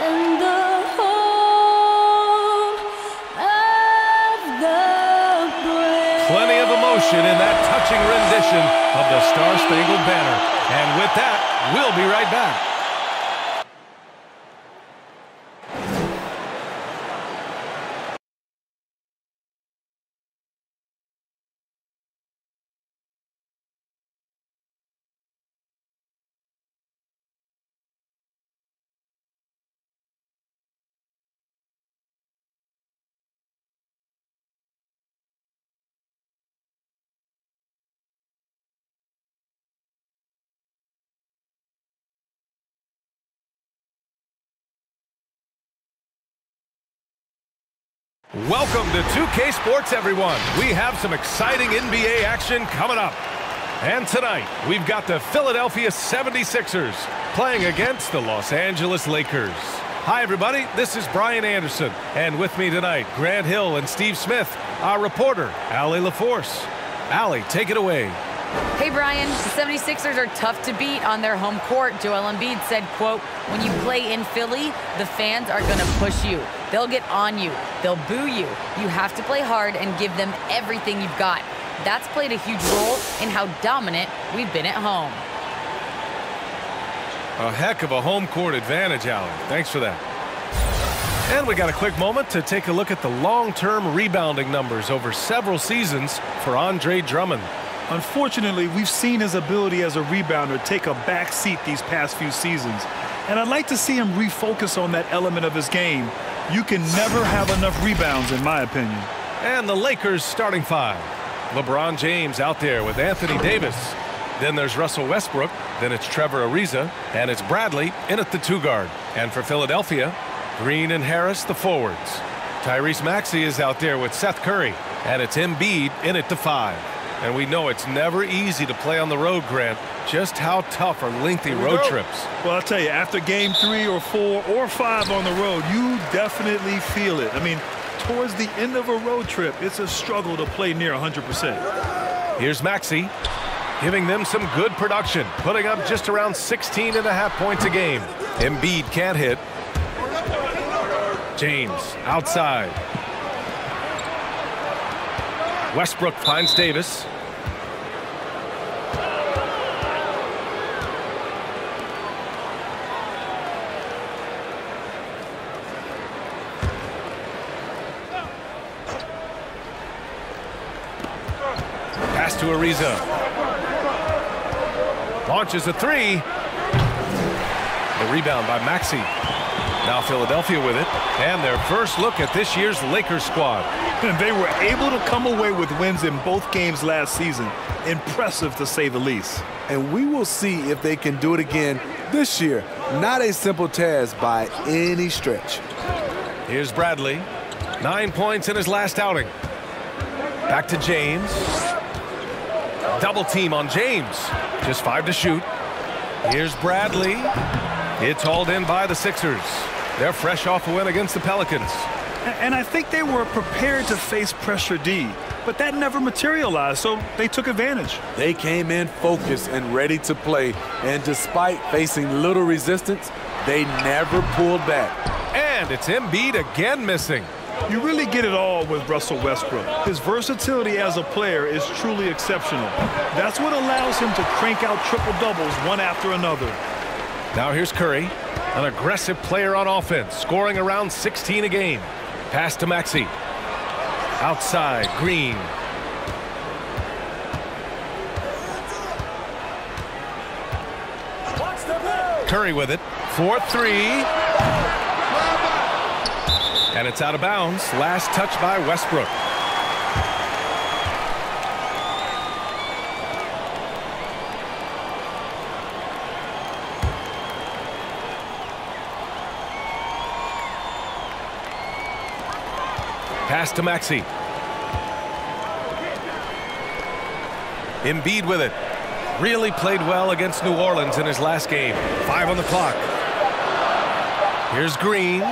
and the home of the brave. Plenty of emotion in that touching rendition of the Star-Spangled Banner. And with that, we'll be right back. Welcome to 2K Sports, everyone. We have some exciting NBA action coming up. And tonight, we've got the Philadelphia 76ers playing against the Los Angeles Lakers. Hi, everybody. This is Brian Anderson. And with me tonight, Grant Hill and Steve Smith, our reporter, Allie LaForce. Allie, take it away. Hey, Brian. The 76ers are tough to beat on their home court. Joel Embiid said, quote, "When you play in Philly, the fans are going to push you. They'll get on you. They'll boo you. You have to play hard and give them everything you've got." That's played a huge role in how dominant we've been at home. A heck of a home court advantage, Allie. Thanks for that. And we got a quick moment to take a look at the long-term rebounding numbers over several seasons for Andre Drummond. Unfortunately, we've seen his ability as a rebounder take a back seat these past few seasons. And I'd like to see him refocus on that element of his game. You can never have enough rebounds, in my opinion. And the Lakers starting five. LeBron James out there with Anthony Davis. Then there's Russell Westbrook. Then it's Trevor Ariza. And it's Bradley in at the two guard. And for Philadelphia, Green and Harris, the forwards. Tyrese Maxey is out there with Seth Curry. And it's Embiid in at the five. And we know it's never easy to play on the road, Grant. Just how tough are lengthy road trips? Well, I'll tell you, after game 3 or 4 or 5 on the road, you definitely feel it. I mean, towards the end of a road trip, it's a struggle to play near 100%. Here's Maxey, giving them some good production, putting up just around 16.5 points a game. Embiid can't hit. James outside. Westbrook finds Davis. Pass to Ariza. Launches a three. The rebound by Maxey. Now Philadelphia with it. And their first look at this year's Lakers squad. And they were able to come away with wins in both games last season. Impressive, to say the least. And we will see if they can do it again this year. Not a simple task by any stretch. Here's Bradley. 9 points in his last outing. Back to James. Double team on James. Just 5 to shoot. Here's Bradley. It's hauled in by the Sixers. They're fresh off a win against the Pelicans. And I think they were prepared to face pressure D, but that never materialized, so they took advantage. They came in focused and ready to play, and despite facing little resistance, they never pulled back. And it's Embiid again missing. You really get it all with Russell Westbrook. His versatility as a player is truly exceptional. That's what allows him to crank out triple-doubles one after another. Now here's Curry, an aggressive player on offense, scoring around 16 a game. Pass to Maxey. Outside, Green. Curry with it. 4-3. And it's out of bounds. Last touch by Westbrook. Pass to Maxey. Embiid with it. Really played well against New Orleans in his last game. 5 on the clock. Here's Green.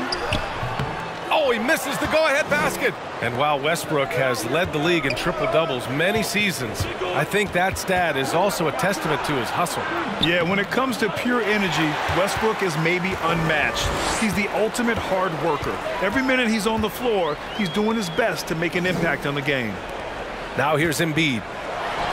Oh, Oh, he misses the go-ahead basket. And while Westbrook has led the league in triple-doubles many seasons, I think that stat is also a testament to his hustle. Yeah, when it comes to pure energy, Westbrook is maybe unmatched. He's the ultimate hard worker. Every minute he's on the floor, he's doing his best to make an impact on the game. Now here's Embiid.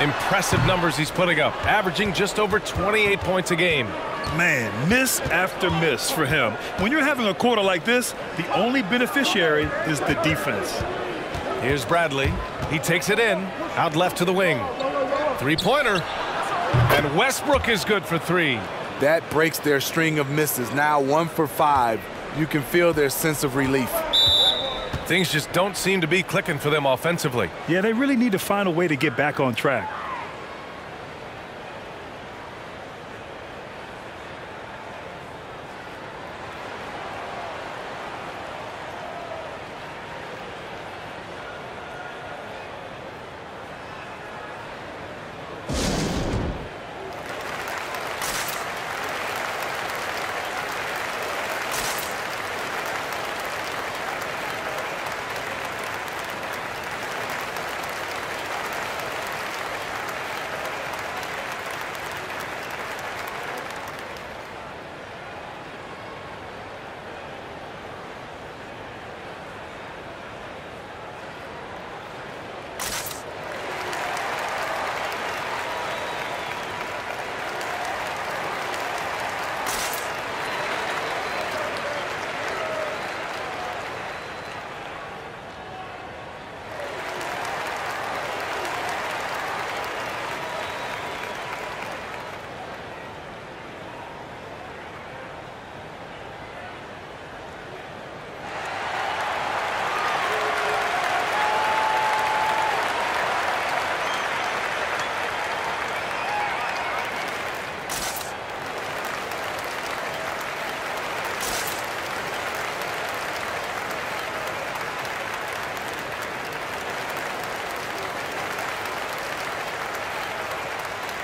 Impressive numbers he's putting up, averaging just over 28 points a game. Man, miss after miss for him. When you're having a quarter like this, the only beneficiary is the defense. Here's Bradley. He takes it in, out left to the wing. Three-pointer. And Westbrook is good for three. That breaks their string of misses. Now 1 for 5. You can feel their sense of relief. Things just don't seem to be clicking for them offensively. Yeah, they really need to find a way to get back on track.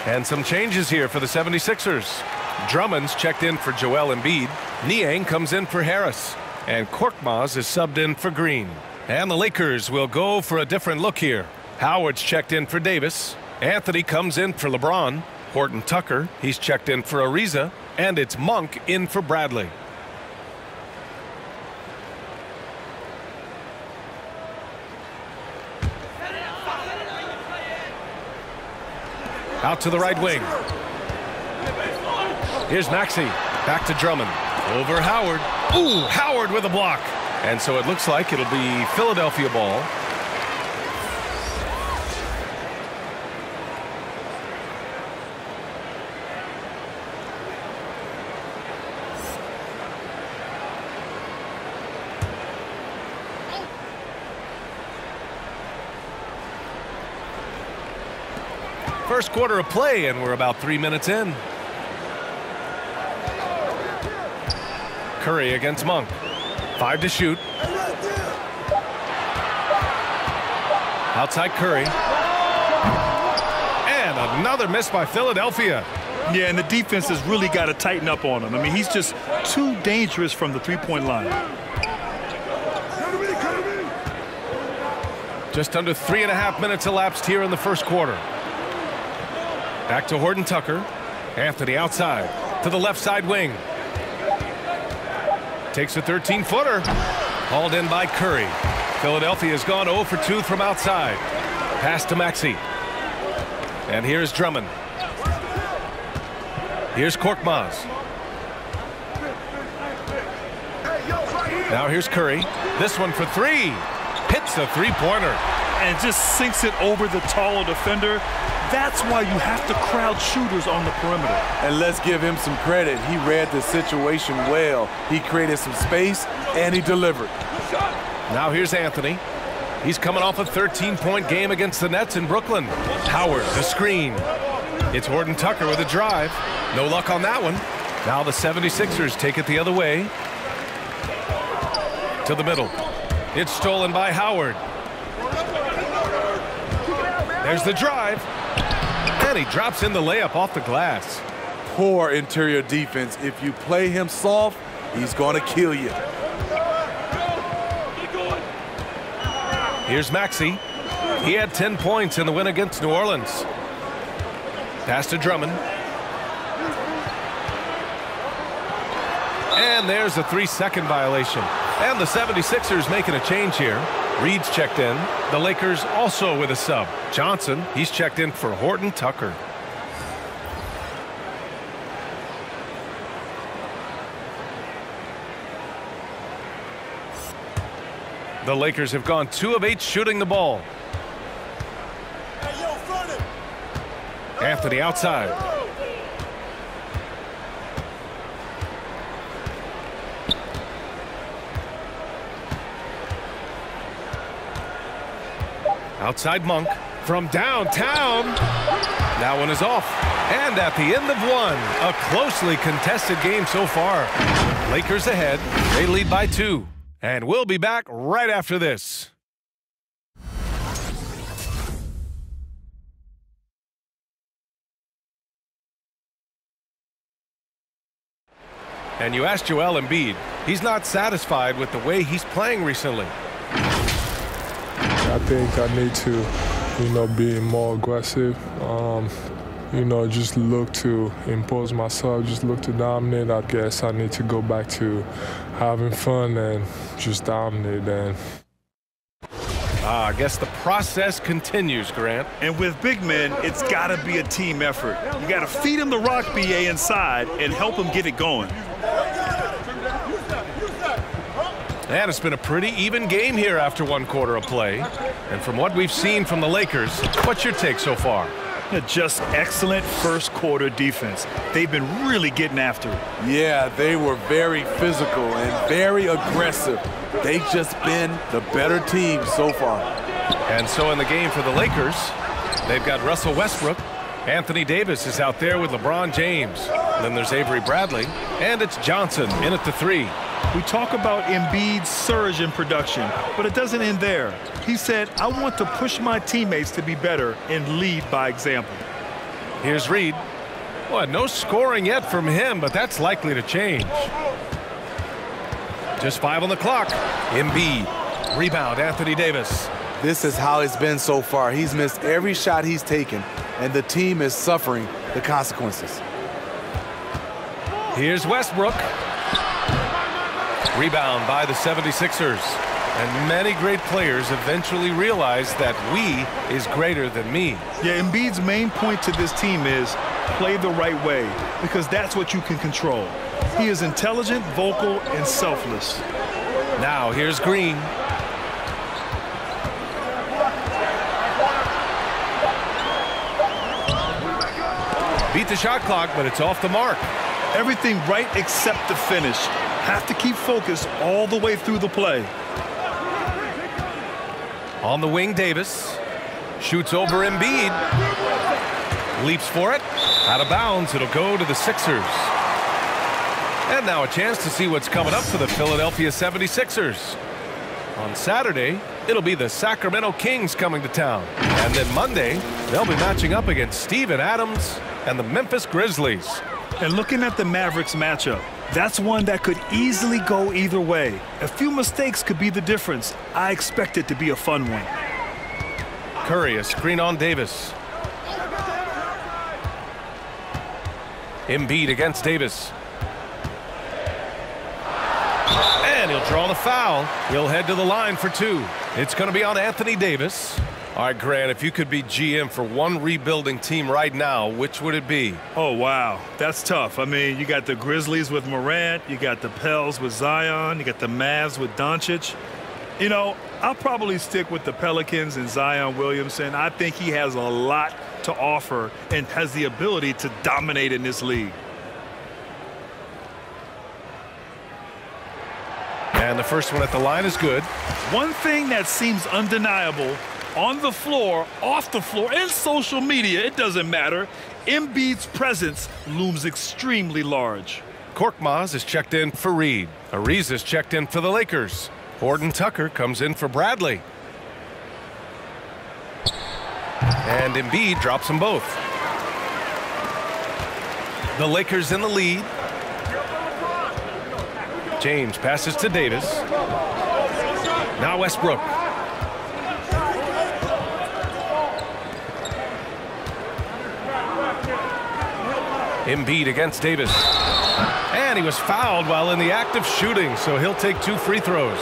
And some changes here for the 76ers. Drummond's checked in for Joel Embiid. Niang comes in for Harris. And Korkmaz is subbed in for Green. And the Lakers will go for a different look here. Howard's checked in for Davis. Anthony comes in for LeBron. Horton Tucker, he's checked in for Ariza. And it's Monk in for Bradley. Out to the right wing. Here's Maxey. Back to Drummond. Over Howard. Ooh, Howard with a block. And so it looks like it'll be Philadelphia ball. First quarter of play, and we're about 3 minutes in. Curry against Monk. 5 to shoot. Outside Curry. And another miss by Philadelphia. Yeah, and the defense has really got to tighten up on him. I mean, he's just too dangerous from the three-point line. Just under 3.5 minutes elapsed here in the first quarter. Back to Horton Tucker. Anthony outside to the left side wing. Takes a 13-footer. Hauled in by Curry. Philadelphia has gone 0 for 2 from outside. Pass to Maxey. And here's Drummond. Here's Korkmaz. Now here's Curry. This one for three. Hits a three-pointer. And just sinks it over the taller defender. That's why you have to crowd shooters on the perimeter. And let's give him some credit. He read the situation well. He created some space, and he delivered. Now here's Anthony. He's coming off a 13-point game against the Nets in Brooklyn. Howard, the screen. It's Horton Tucker with a drive. No luck on that one. Now the 76ers take it the other way. To the middle. It's stolen by Howard. There's the drive. And he drops in the layup off the glass. Poor interior defense. If you play him soft, he's going to kill you. Here's Maxey. He had 10 points in the win against New Orleans. Pass to Drummond. And there's a 3-second violation. And the 76ers making a change here. Reed's checked in. The Lakers also with a sub. Johnson, he's checked in for Horton Tucker. The Lakers have gone 2 of 8 shooting the ball. Anthony outside. Outside Monk from downtown. That one is off. And at the end of one, a closely contested game so far. Lakers ahead. They lead by 2. And we'll be back right after this. And you asked Joel Embiid. He's not satisfied with the way he's playing recently. I think I need to, be more aggressive. Just look to impose myself, just look to dominate. I guess I need to go back to having fun and just dominate. And I guess the process continues, Grant. And with big men, it's got to be a team effort. You got to feed him the rock, BA, inside and help him get it going. And it's been a pretty even game here after 1 quarter of play. And from what we've seen from the Lakers, what's your take so far? Just excellent first quarter defense. They've been really getting after it. Yeah, they were very physical and very aggressive. They've just been the better team so far. And so in the game for the Lakers, they've got Russell Westbrook. Anthony Davis is out there with LeBron James. Then there's Avery Bradley. And it's Johnson in at the 3. We talk about Embiid's surge in production, but it doesn't end there. He said, I want to push my teammates to be better and lead by example. Here's Reed. Well, no scoring yet from him, but that's likely to change. Just 5 on the clock. Embiid. Rebound, Anthony Davis. This is how it's been so far. He's missed every shot he's taken, and the team is suffering the consequences. Here's Westbrook. Rebound by the 76ers. And many great players eventually realize that we is greater than me. Yeah, Embiid's main point to this team is play the right way, because that's what you can control. He is intelligent, vocal, and selfless. Now here's Green. Beat the shot clock, but it's off the mark. Everything right except the finish. Have to keep focused all the way through the play. On the wing, Davis. Shoots over Embiid. Leaps for it. Out of bounds. It'll go to the Sixers. And now a chance to see what's coming up for the Philadelphia 76ers. On Saturday, it'll be the Sacramento Kings coming to town. And then Monday, they'll be matching up against Steven Adams and the Memphis Grizzlies. And looking at the Mavericks matchup, that's one that could easily go either way. A few mistakes could be the difference. I expect it to be a fun one. Curry, a screen on Davis. Embiid against Davis. And he'll draw the foul. He'll head to the line for 2. It's going to be on Anthony Davis. All right, Grant, if you could be GM for one rebuilding team right now, which would it be? Oh, wow. That's tough. I mean, you got the Grizzlies with Morant. You got the Pels with Zion. You got the Mavs with Doncic. I'll probably stick with the Pelicans and Zion Williamson. I think he has a lot to offer and has the ability to dominate in this league. And the first one at the line is good. One thing that seems undeniable, on the floor, off the floor, and social media, it doesn't matter, Embiid's presence looms extremely large. Korkmaz is checked in for Reed. Ariza's checked in for the Lakers. Horton Tucker comes in for Bradley. And Embiid drops them both. The Lakers in the lead. James passes to Davis. Now Westbrook. Embiid against Davis. And he was fouled while in the act of shooting, so he'll take 2 free throws.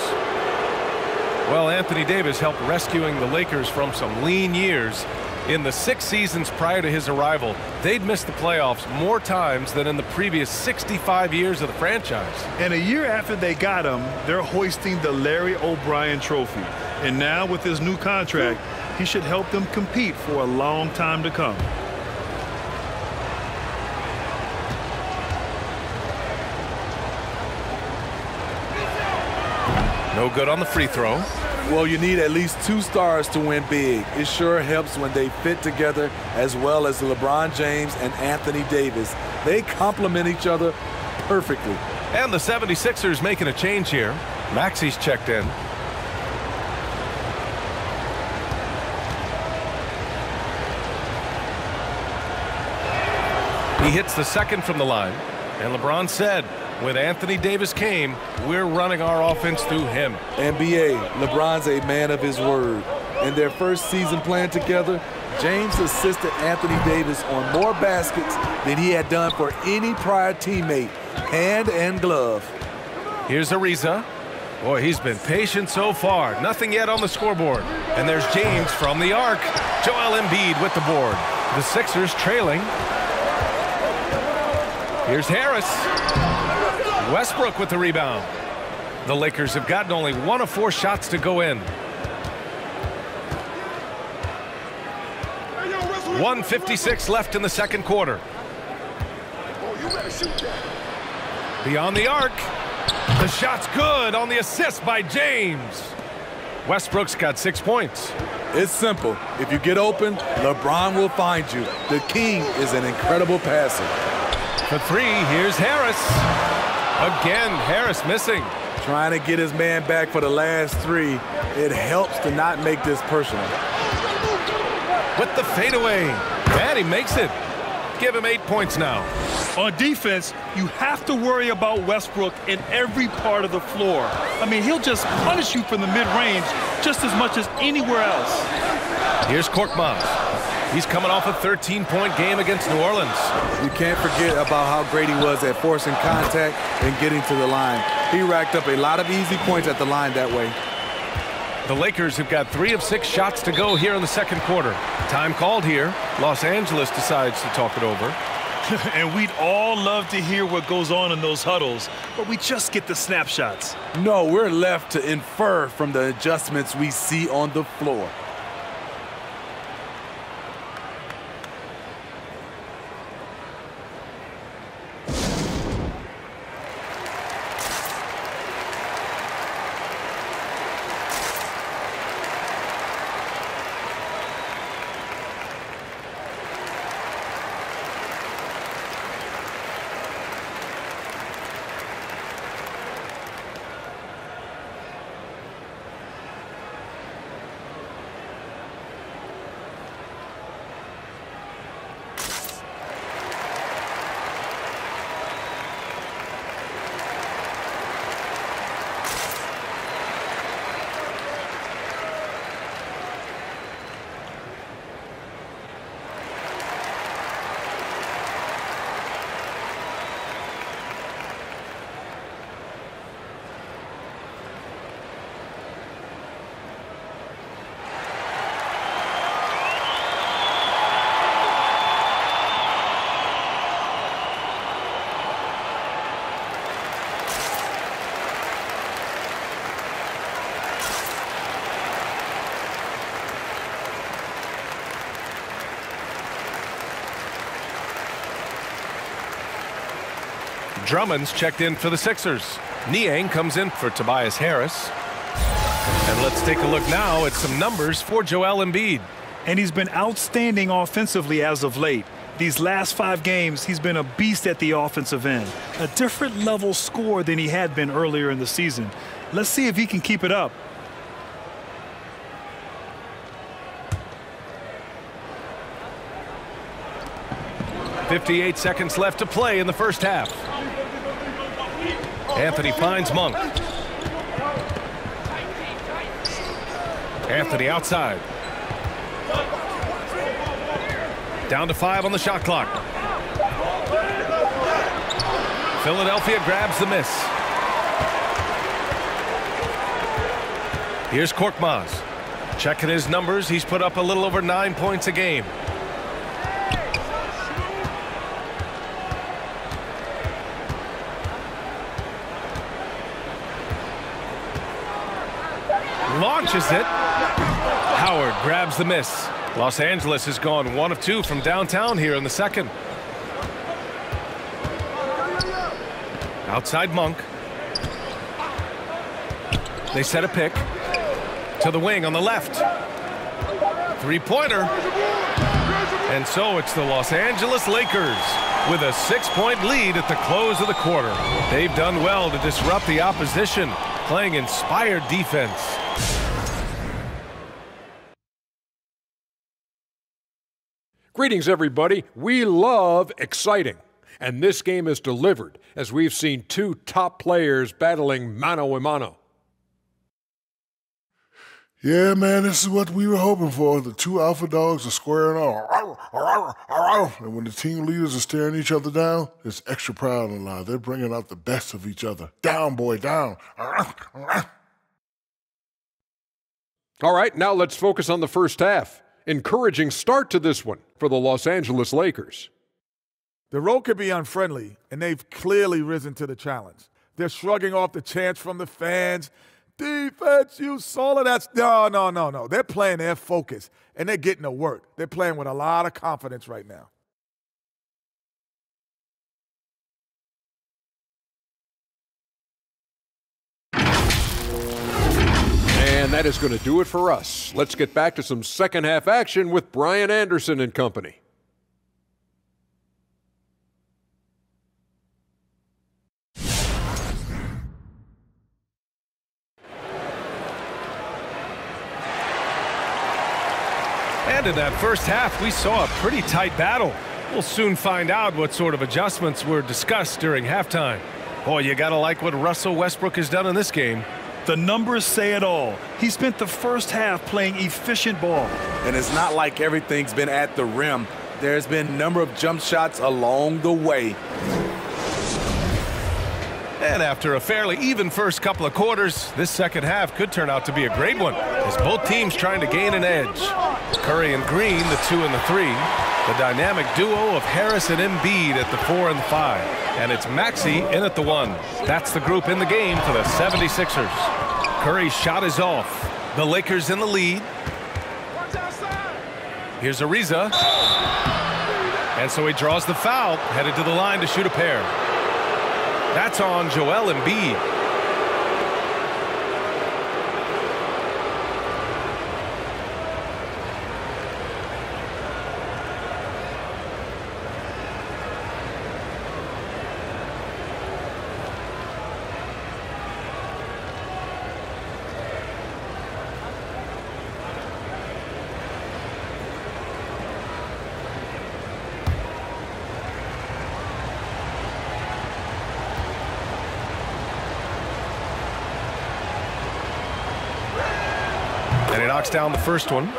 Well, Anthony Davis helped rescuing the Lakers from some lean years. In the 6 seasons prior to his arrival, they'd missed the playoffs more times than in the previous 65 years of the franchise. And a year after they got him, they're hoisting the Larry O'Brien Trophy. And now with his new contract, he should help them compete for a long time to come. No good on the free throw. Well, you need at least 2 stars to win big. It sure helps when they fit together, as well as LeBron James and Anthony Davis. They complement each other perfectly. And the 76ers making a change here. Maxi's checked in. He hits the second from the line. And LeBron said, when Anthony Davis came, we're running our offense through him. NBA, LeBron's a man of his word. In their first season playing together, James assisted Anthony Davis on more baskets than he had done for any prior teammate, hand and glove. Here's Ariza. Boy, he's been patient so far. Nothing yet on the scoreboard. And there's James from the arc. Joel Embiid with the board. The Sixers trailing. Here's Harris. Westbrook with the rebound. The Lakers have gotten only 1 of 4 shots to go in. 1:56 left in the second quarter. Beyond the arc. The shot's good on the assist by James. Westbrook's got 6 points. It's simple. If you get open, LeBron will find you. The king is an incredible passer. For 3, here's Harris. Again, Harris missing. Trying to get his man back for the last 3. It helps to not make this personal. With the fadeaway. And he makes it. Give him 8 points now. On defense, you have to worry about Westbrook in every part of the floor. I mean, he'll just punish you from the mid-range just as much as anywhere else. Here's Korkmaz. He's coming off a 13-point game against New Orleans. You can't forget about how great he was at forcing contact and getting to the line. He racked up a lot of easy points at the line that way. The Lakers have got 3 of 6 shots to go here in the second quarter. Time called here. Los Angeles decides to talk it over. And we'd all love to hear what goes on in those huddles, but we just get the snapshots. No, we're left to infer from the adjustments we see on the floor. Drummond's checked in for the Sixers. Niang comes in for Tobias Harris. And let's take a look now at some numbers for Joel Embiid. And he's been outstanding offensively as of late. These last 5 games, he's been a beast at the offensive end. A different level scorer than he had been earlier in the season. Let's see if he can keep it up. .58 seconds left to play in the first half. Anthony finds Monk. Anthony outside. Down to 5 on the shot clock. Philadelphia grabs the miss. Here's Korkmaz. Checking his numbers, he's put up a little over 9 points a game. Launches it. Howard grabs the miss. Los Angeles has gone 1 of 2 from downtown here in the second. Outside Monk. They set a pick to the wing on the left. Three-pointer. And so it's the Los Angeles Lakers with a 6-point lead at the close of the quarter. They've done well to disrupt the opposition, playing inspired defense. Greetings, everybody. We love exciting. And this game is delivered as we've seen two top players battling mano a mano. Yeah, man, this is what we were hoping for. The two alpha dogs are squaring off. And when the team leaders are staring each other down, there's extra pride in life. They're bringing out the best of each other. Down, boy, down. All right, now let's focus on the first half. Encouraging start to this one for the Los Angeles Lakers. The road could be unfriendly, and they've clearly risen to the challenge. They're shrugging off the chants from the fans. Defense, you solid. That's no. They're playing their focus, and they're getting to work. They're playing with a lot of confidence right now. And that is going to do it for us. Let's get back to some second half action with Brian Anderson and company. And in that first half, we saw a pretty tight battle. We'll soon find out what sort of adjustments were discussed during halftime. Boy, you gotta like what Russell Westbrook has done in this game. The numbers say it all. He spent the first half playing efficient ball. And it's not like everything's been at the rim. There's been a number of jump shots along the way. And after a fairly even first couple of quarters, this second half could turn out to be a great one, as both teams trying to gain an edge. Curry and Green, the 2 and the 3. The dynamic duo of Harris and Embiid at the 4 and the 5. And it's Maxey in at the 1. That's the group in the game for the 76ers. Curry's shot is off. The Lakers in the lead. Here's Ariza. And so he draws the foul, headed to the line to shoot a pair. That's on Joel Embiid. And he knocks down the first one.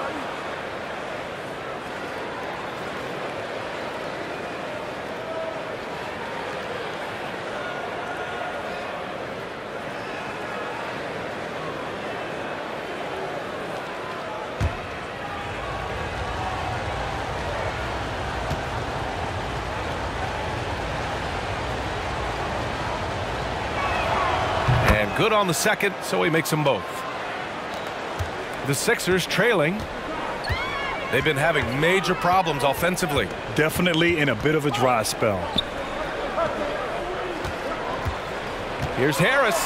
And good on the second, so he makes them both. The Sixers trailing. They've been having major problems offensively. Definitely in a bit of a dry spell. Here's Harris.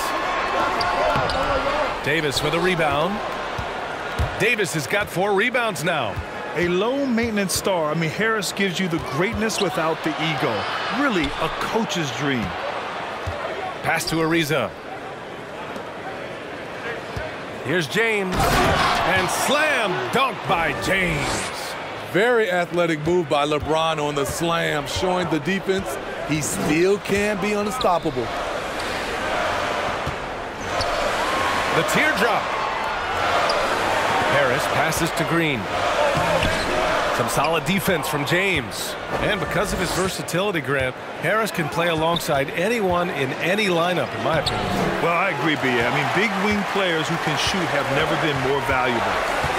Davis with a rebound. Davis has got 4 rebounds now. A low-maintenance star. I mean, Harris gives you the greatness without the ego. Really a coach's dream. Pass to Ariza. Here's James. And slam dunk by James. Very athletic move by LeBron on the slam, showing the defense he still can be unstoppable. The teardrop. Harris passes to Green. Some solid defense from James. And because of his versatility, Grant, Harris can play alongside anyone in any lineup, in my opinion. Well, I agree, B.A. I mean, big wing players who can shoot have never been more valuable.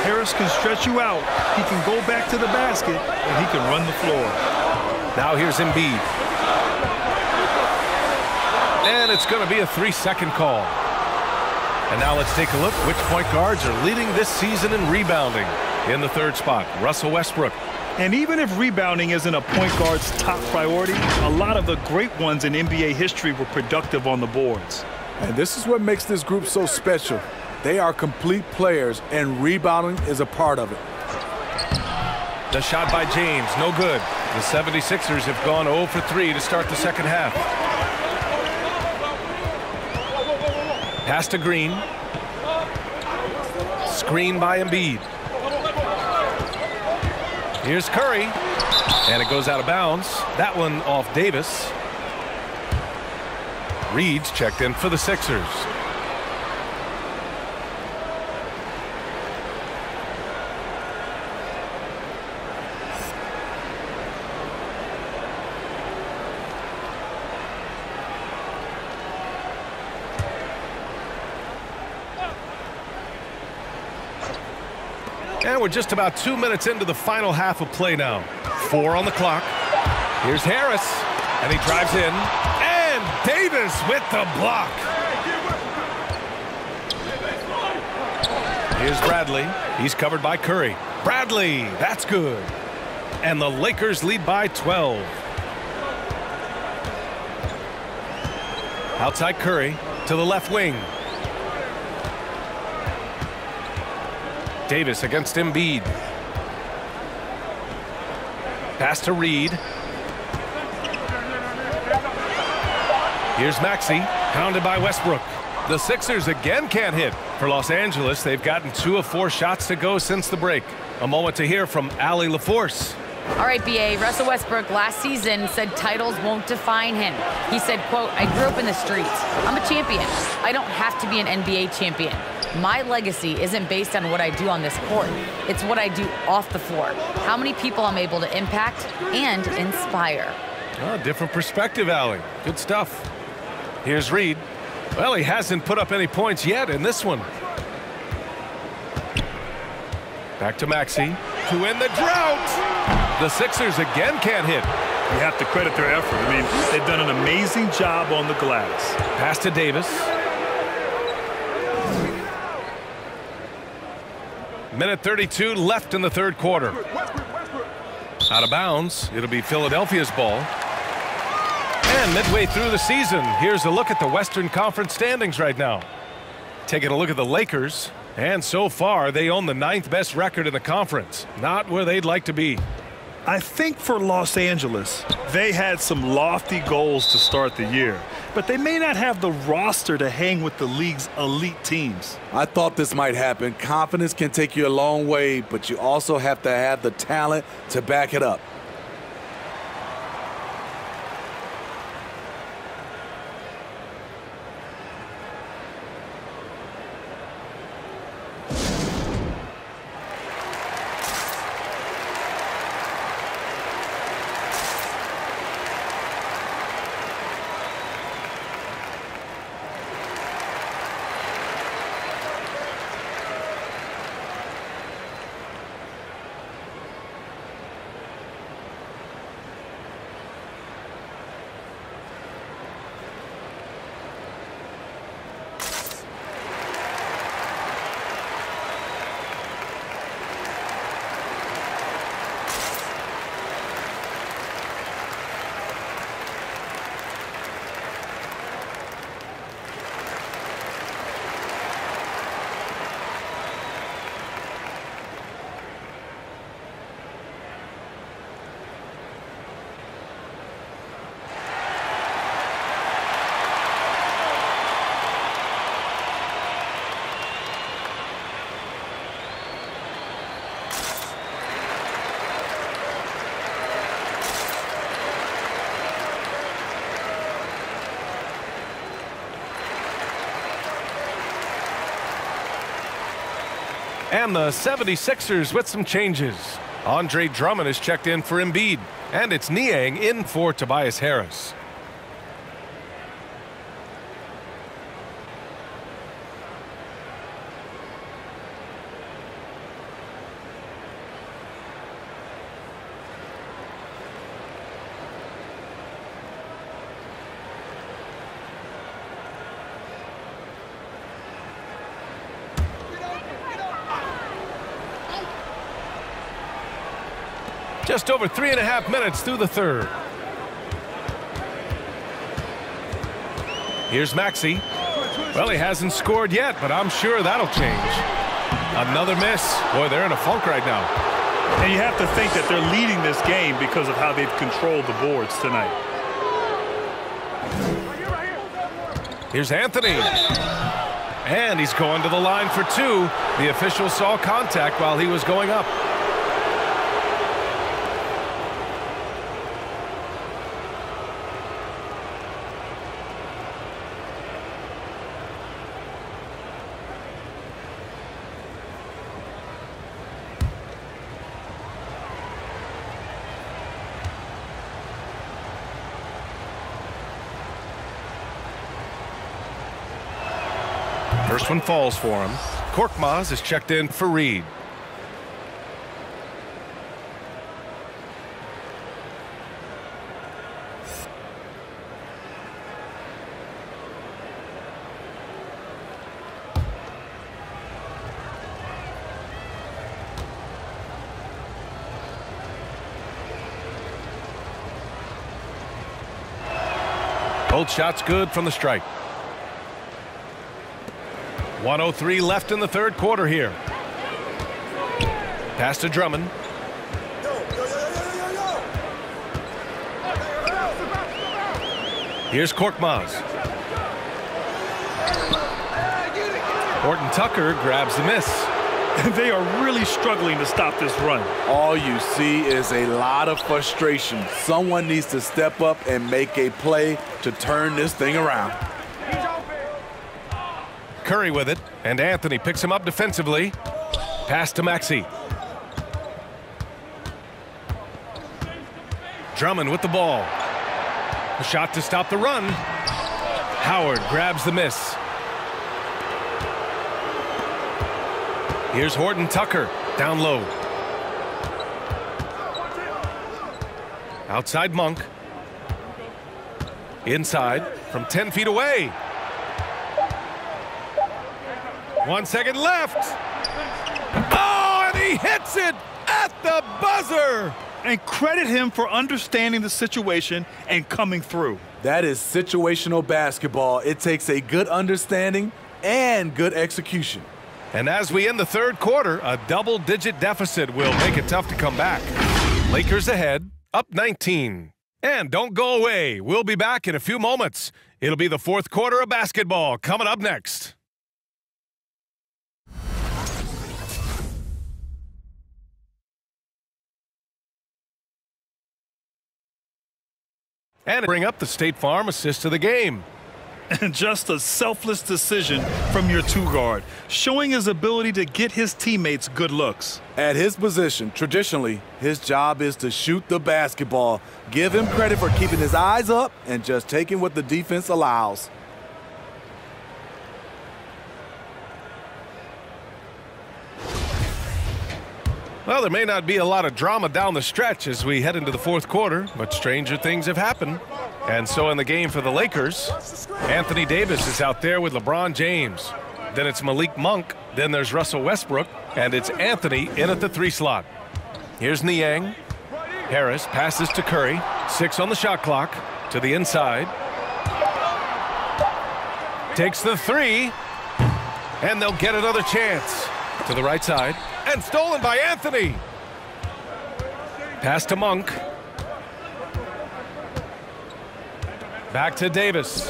Harris can stretch you out. He can go back to the basket, and he can run the floor. Now here's Embiid. And it's going to be a 3-second call. And now let's take a look which point guards are leading this season in rebounding. In the third spot, Russell Westbrook. And even if rebounding isn't a point guard's top priority, a lot of the great ones in NBA history were productive on the boards. And this is what makes this group so special. They are complete players, and rebounding is a part of it. The shot by James, no good. The 76ers have gone 0 for 3 to start the second half. Pass to Green. Screen by Embiid. Here's Curry. And it goes out of bounds. That one off Davis. Reed's checked in for the Sixers. And we're just about 2 minutes into the final half of play now. 4 on the clock. Here's Harris. And he drives in. And Davis with the block. Here's Bradley. He's covered by Curry. Bradley, that's good. And the Lakers lead by 12. Outside Curry to the left wing. Davis against Embiid. Pass to Reed. Here's Maxey, pounded by Westbrook. The Sixers again can't hit. For Los Angeles, they've gotten 2 of 4 shots to go since the break. A moment to hear from Allie LaForce. All right, B.A. Russell Westbrook last season said titles won't define him. He said, quote, "I grew up in the streets. I'm a champion. I don't have to be an NBA champion. My legacy isn't based on what I do on this court. It's what I do off the floor. How many people I'm able to impact and inspire." Oh, different perspective, Allie. Good stuff. Here's Reed. Well, he hasn't put up any points yet in this one. Back to Maxey to end the drought. The Sixers again can't hit. You have to credit their effort. I mean, they've done an amazing job on the glass. Pass to Davis. Minute 32 left in the third quarter. Out of bounds. It'll be Philadelphia's ball. And midway through the season, here's a look at the Western Conference standings right now. Taking a look at the Lakers. And so far, they own the 9th best record in the conference. Not where they'd like to be. I think for Los Angeles, they had some lofty goals to start the year, but they may not have the roster to hang with the league's elite teams. I thought this might happen. Confidence can take you a long way, but you also have to have the talent to back it up. And the 76ers with some changes. Andre Drummond is checked in for Embiid. And it's Niang in for Tobias Harris. Just over 3.5 minutes through the third. Here's Maxey. Well, he hasn't scored yet, but I'm sure that'll change. Another miss. Boy, they're in a funk right now. And you have to think that they're leading this game because of how they've controlled the boards tonight. Here's Anthony. And he's going to the line for two. The official saw contact while he was going up. First one falls for him. Korkmaz is checked in for Reed. Both shots good from the strike. 1:03 left in the third quarter here. Pass to Drummond. Here's Korkmaz. Horton Tucker grabs the miss. They are really struggling to stop this run. All you see is a lot of frustration. Someone needs to step up and make a play to turn this thing around. Curry with it, and Anthony picks him up defensively. Pass to Maxey. Drummond with the ball. A shot to stop the run. Howard grabs the miss. Here's Horton Tucker down low. Outside Monk. Inside from 10 feet away. 1 second left. Oh, and he hits it at the buzzer. And credit him for understanding the situation and coming through. That is situational basketball. It takes a good understanding and good execution. And as we end the third quarter, a double-digit deficit will make it tough to come back. Lakers ahead, up 19. And don't go away. We'll be back in a few moments. It'll be the fourth quarter of basketball coming up next. And bring up the State Farm assist of the game. And just a selfless decision from your two-guard, showing his ability to get his teammates good looks. At his position, traditionally, his job is to shoot the basketball. Give him credit for keeping his eyes up and just taking what the defense allows. Well, there may not be a lot of drama down the stretch as we head into the fourth quarter, but stranger things have happened. And so in the game for the Lakers, Anthony Davis is out there with LeBron James. Then it's Malik Monk. Then there's Russell Westbrook. And it's Anthony in at the 3 slot. Here's Niang. Harris passes to Curry. 6 on the shot clock. To the inside. Takes the 3. And they'll get another chance. To the right side. And stolen by Anthony. Pass to Monk. Back to Davis.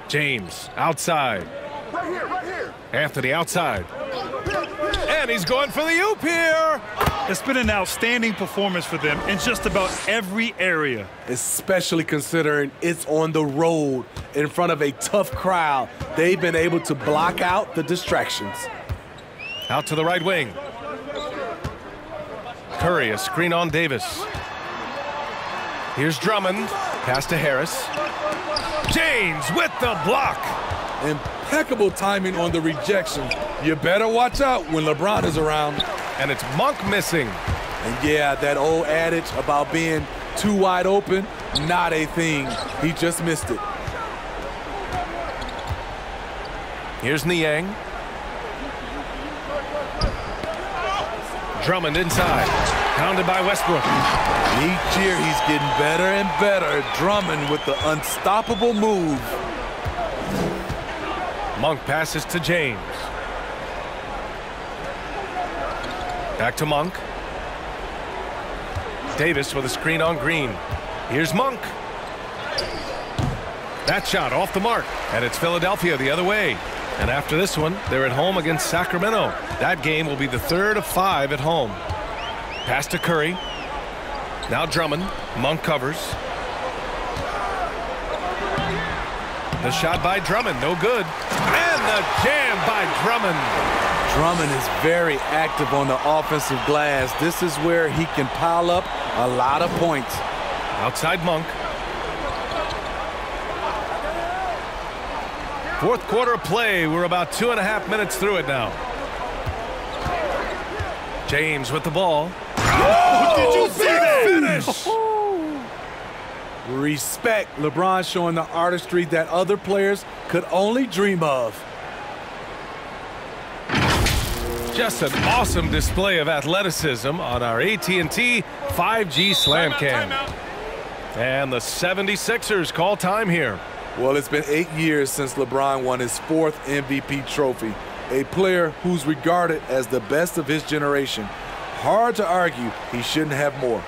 James outside. Right here. Anthony outside. And he's going for the oop here. It's been an outstanding performance for them in just about every area. Especially considering it's on the road in front of a tough crowd. They've been able to block out the distractions. Out to the right wing. Curry, a screen on Davis. Here's Drummond. Pass to Harris. James with the block. Impeccable timing on the rejection. You better watch out when LeBron is around. And it's Monk missing. And yeah, that old adage about being too wide open, not a thing. He just missed it. Here's Niang. Drummond inside. Pounded by Westbrook. Each year he's getting better and better. Drummond with the unstoppable move. Monk passes to James. Back to Monk. Davis with a screen on Green. Here's Monk. That shot off the mark. And it's Philadelphia the other way. And after this one, they're at home against Sacramento. That game will be the third of 5 at home. Pass to Curry. Now Drummond. Monk covers. The shot by Drummond, no good. And the jam by Drummond. Drummond is very active on the offensive glass. This is where he can pile up a lot of points. Outside Monk. Fourth quarter of play. We're about 2.5 minutes through it now. James with the ball. Oh, did you see that? Finish! Respect. LeBron showing the artistry that other players could only dream of. Just an awesome display of athleticism on our AT&T 5G Slam Cam. And the 76ers call time here. Well, it's been 8 years since LeBron won his 4th MVP trophy. A player who's regarded as the best of his generation. Hard to argue he shouldn't have more.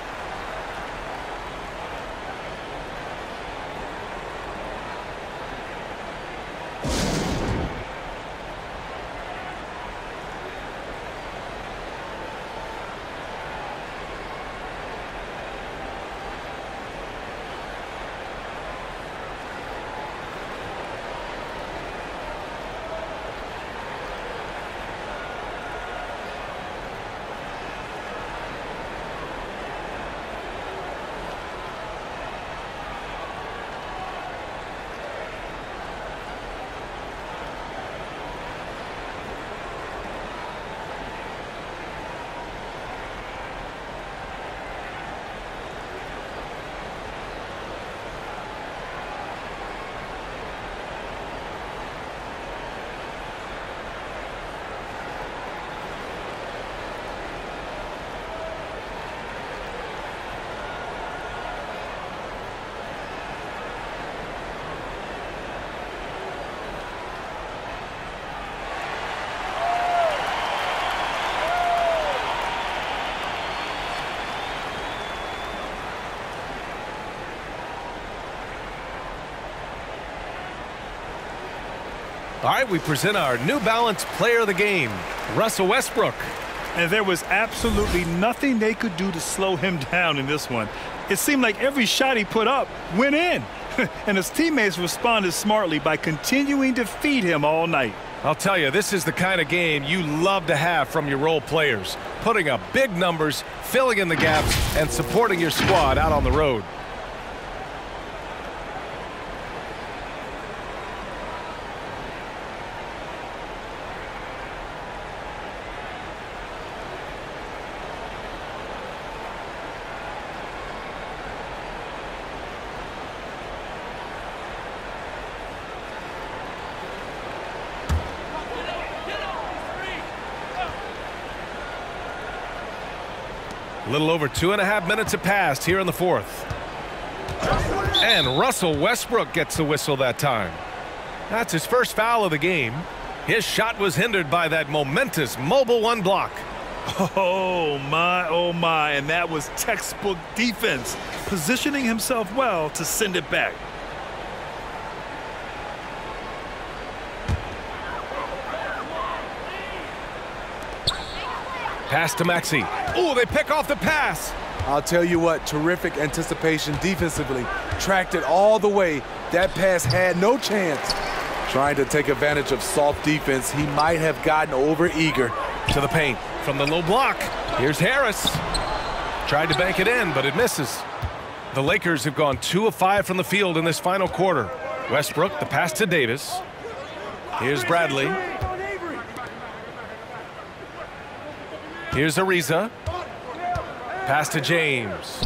All right, we present our New Balance player of the game, Russell Westbrook. And there was absolutely nothing they could do to slow him down in this one. It seemed like every shot he put up went in. And his teammates responded smartly by continuing to feed him all night. I'll tell you, this is the kind of game you love to have from your role players. Putting up big numbers, filling in the gaps, and supporting your squad out on the road. A little over 2.5 minutes have passed here in the fourth. And Russell Westbrook gets the whistle that time. That's his first foul of the game. His shot was hindered by that momentous mobile one block. Oh my, and that was textbook defense, positioning himself well to send it back. Pass to Maxey. Oh, they pick off the pass. I'll tell you what, terrific anticipation defensively. Tracked it all the way. That pass had no chance. Trying to take advantage of soft defense, he might have gotten over eager. To the paint from the low block. Here's Harris. Tried to bank it in, but it misses. The Lakers have gone 2 of 5 from the field in this final quarter. Westbrook, the pass to Davis. Here's Bradley. Here's Ariza. Pass to James.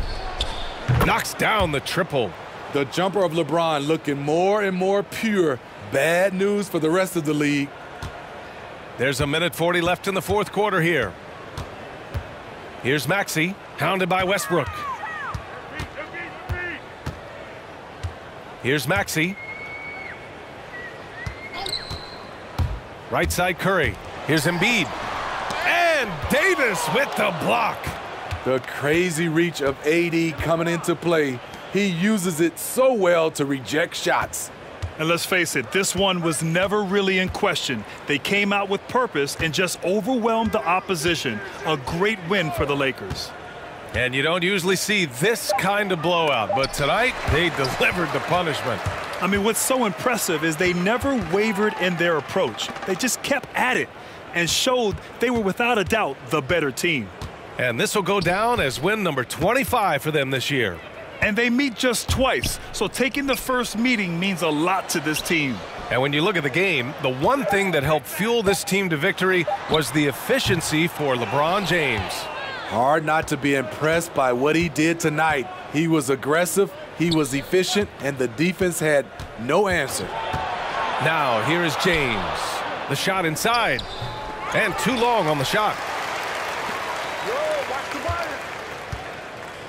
Knocks down the triple. The jumper of LeBron looking more and more pure. Bad news for the rest of the league. There's 1:40 left in the fourth quarter here. Here's Maxey, hounded by Westbrook. Here's Maxey. Right side Curry. Here's Embiid. And Davis with the block. The crazy reach of AD coming into play. He uses it so well to reject shots. And let's face it, this one was never really in question. They came out with purpose and just overwhelmed the opposition. A great win for the Lakers. And you don't usually see this kind of blowout, but tonight they delivered the punishment. I mean, what's so impressive is they never wavered in their approach. They just kept at it and showed they were without a doubt the better team. And this will go down as win number 25 for them this year. And they meet just twice, so taking the first meeting means a lot to this team. And when you look at the game, the one thing that helped fuel this team to victory was the efficiency for LeBron James. Hard not to be impressed by what he did tonight. He was aggressive, he was efficient, and the defense had no answer. Now here is James. The shot inside. And too long on the shot.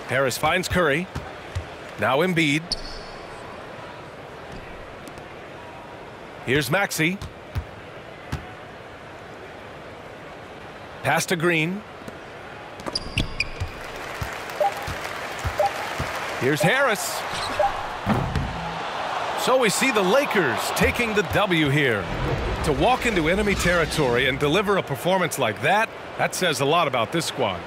Harris finds Curry. Now Embiid. Here's Maxey. Pass to Green. Here's Harris. So we see the Lakers taking the W here. To walk into enemy territory and deliver a performance like that says a lot about this squad.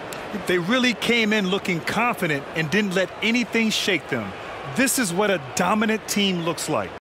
They really came in looking confident and didn't let anything shake them. This is what a dominant team looks like.